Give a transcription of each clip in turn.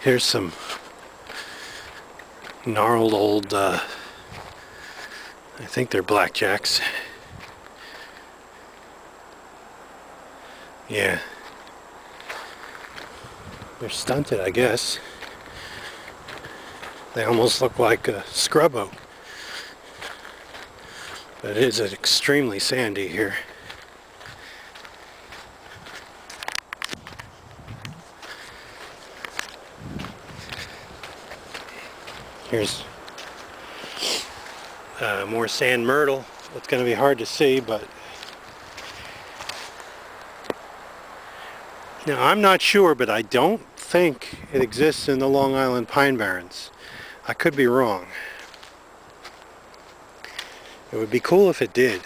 Here's some gnarled old, I think they're blackjacks. Yeah. They're stunted, I guess. They almost look like a scrub oak. But it is extremely sandy here. Here's more sand myrtle. It's going to be hard to see, but now I'm not sure, but I don't think it exists in the Long Island Pine Barrens. I could be wrong. It would be cool if it did.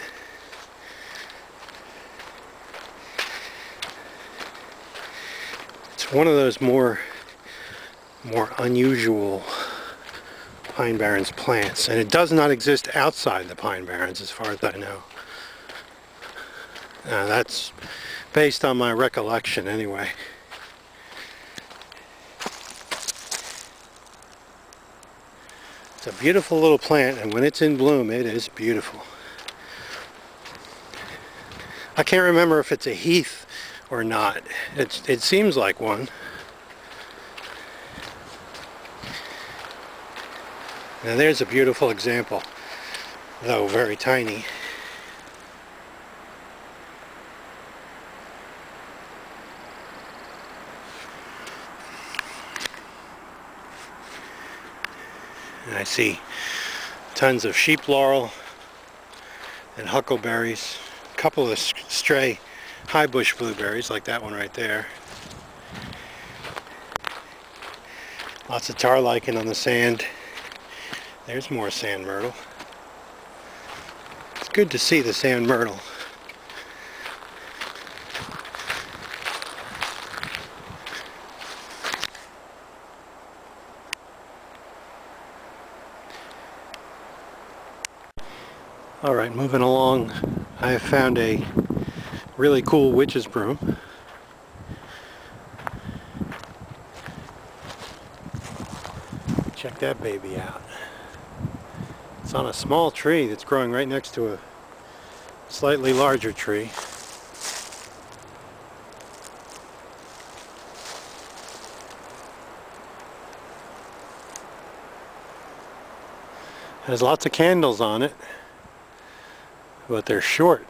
It's one of those more unusual Pine Barrens plants, and it does not exist outside the Pine Barrens as far as I know. That's based on my recollection anyway. It's a beautiful little plant, and when it's in bloom, it is beautiful. I can't remember if it's a heath or not. It seems like one. Now there's a beautiful example, though very tiny. And I see tons of sheep laurel and huckleberries, a couple of stray high bush blueberries like that one right there. Lots of tar lichen on the sand. There's more sand myrtle. It's good to see the sand myrtle. Alright, moving along, I have found a really cool witch's broom. Check that baby out. It's on a small tree that's growing right next to a slightly larger tree. Has lots of candles on it, but they're short.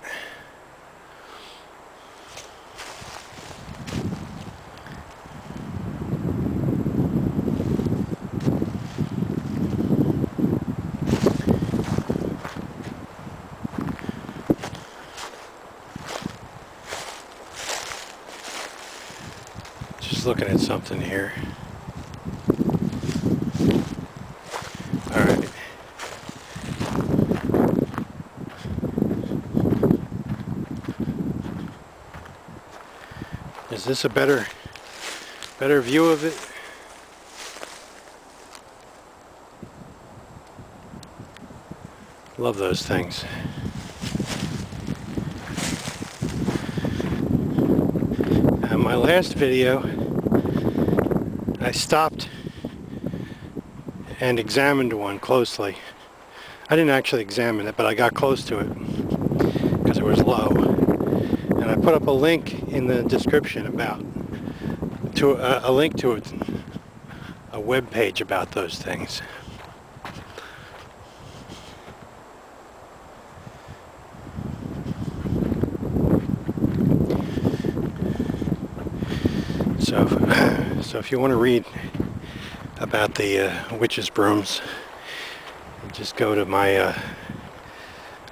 Just looking at something here. Alright. Is this a better view of it? Love those things. In my last video, I stopped and examined one closely. I didn't actually examine it, but I got close to it because it was low. And I put up a link in the description a link to a web page about those things. So if you want to read about the witch's brooms, just go to my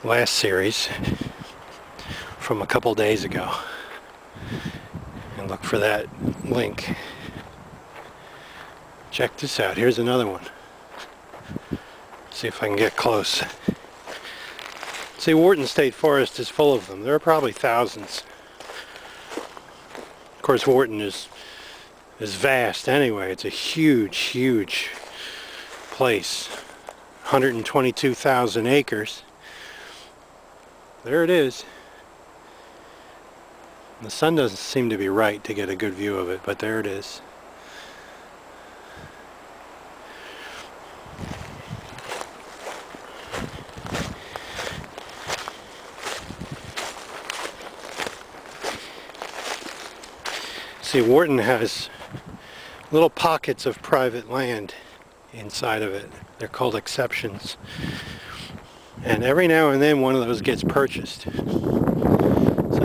last series from a couple days ago and look for that link. Check this out. Here's another one. See if I can get close. See, Wharton State Forest is full of them. There are probably thousands. Of course, Wharton is vast anyway. It's a huge place. 122,000 acres. There it is. The sun doesn't seem to be right to get a good view of it, but there it is. See, Wharton has little pockets of private land inside of it. They're called exceptions. And every now and then one of those gets purchased. So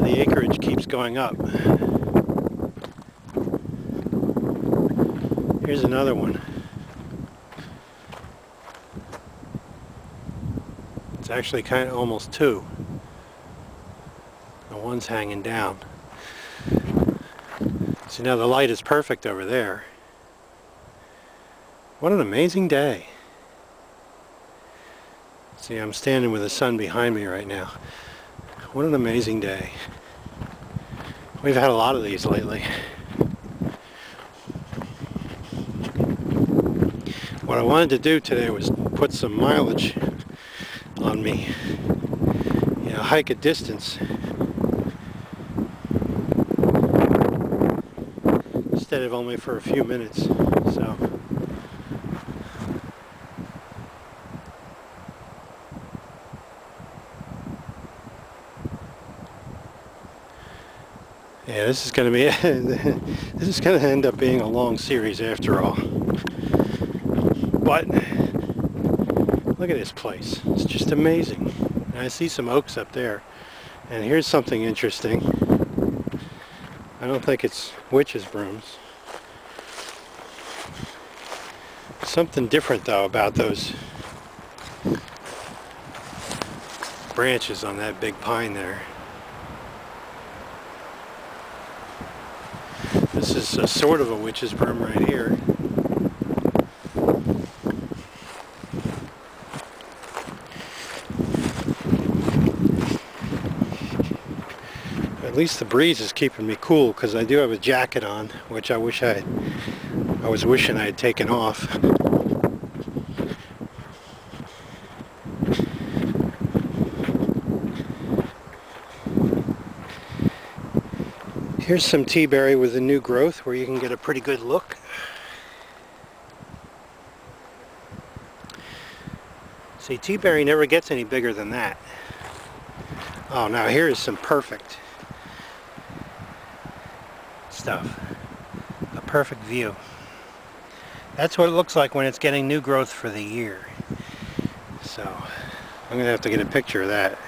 the acreage keeps going up. Here's another one. It's actually kind of almost two. The one's hanging down. See, now the light is perfect over there. What an amazing day. See, I'm standing with the sun behind me right now. What an amazing day. We've had a lot of these lately. What I wanted to do today was put some mileage on me. You know, hike a distance instead of only for a few minutes. So yeah, this is going to be this is going to end up being a long series after all. But look at this place. It's just amazing. And I see some oaks up there. And here's something interesting. I don't think it's witch's brooms. Something different though about those branches on that big pine there. This is a sort of a witch's broom right here. At least the breeze is keeping me cool because I do have a jacket on, which I was wishing I had taken off. Here's some teaberry with the new growth where you can get a pretty good look. See, teaberry never gets any bigger than that. Oh, now here is some perfect stuff. A perfect view. That's what it looks like when it's getting new growth for the year. So I'm going to have to get a picture of that.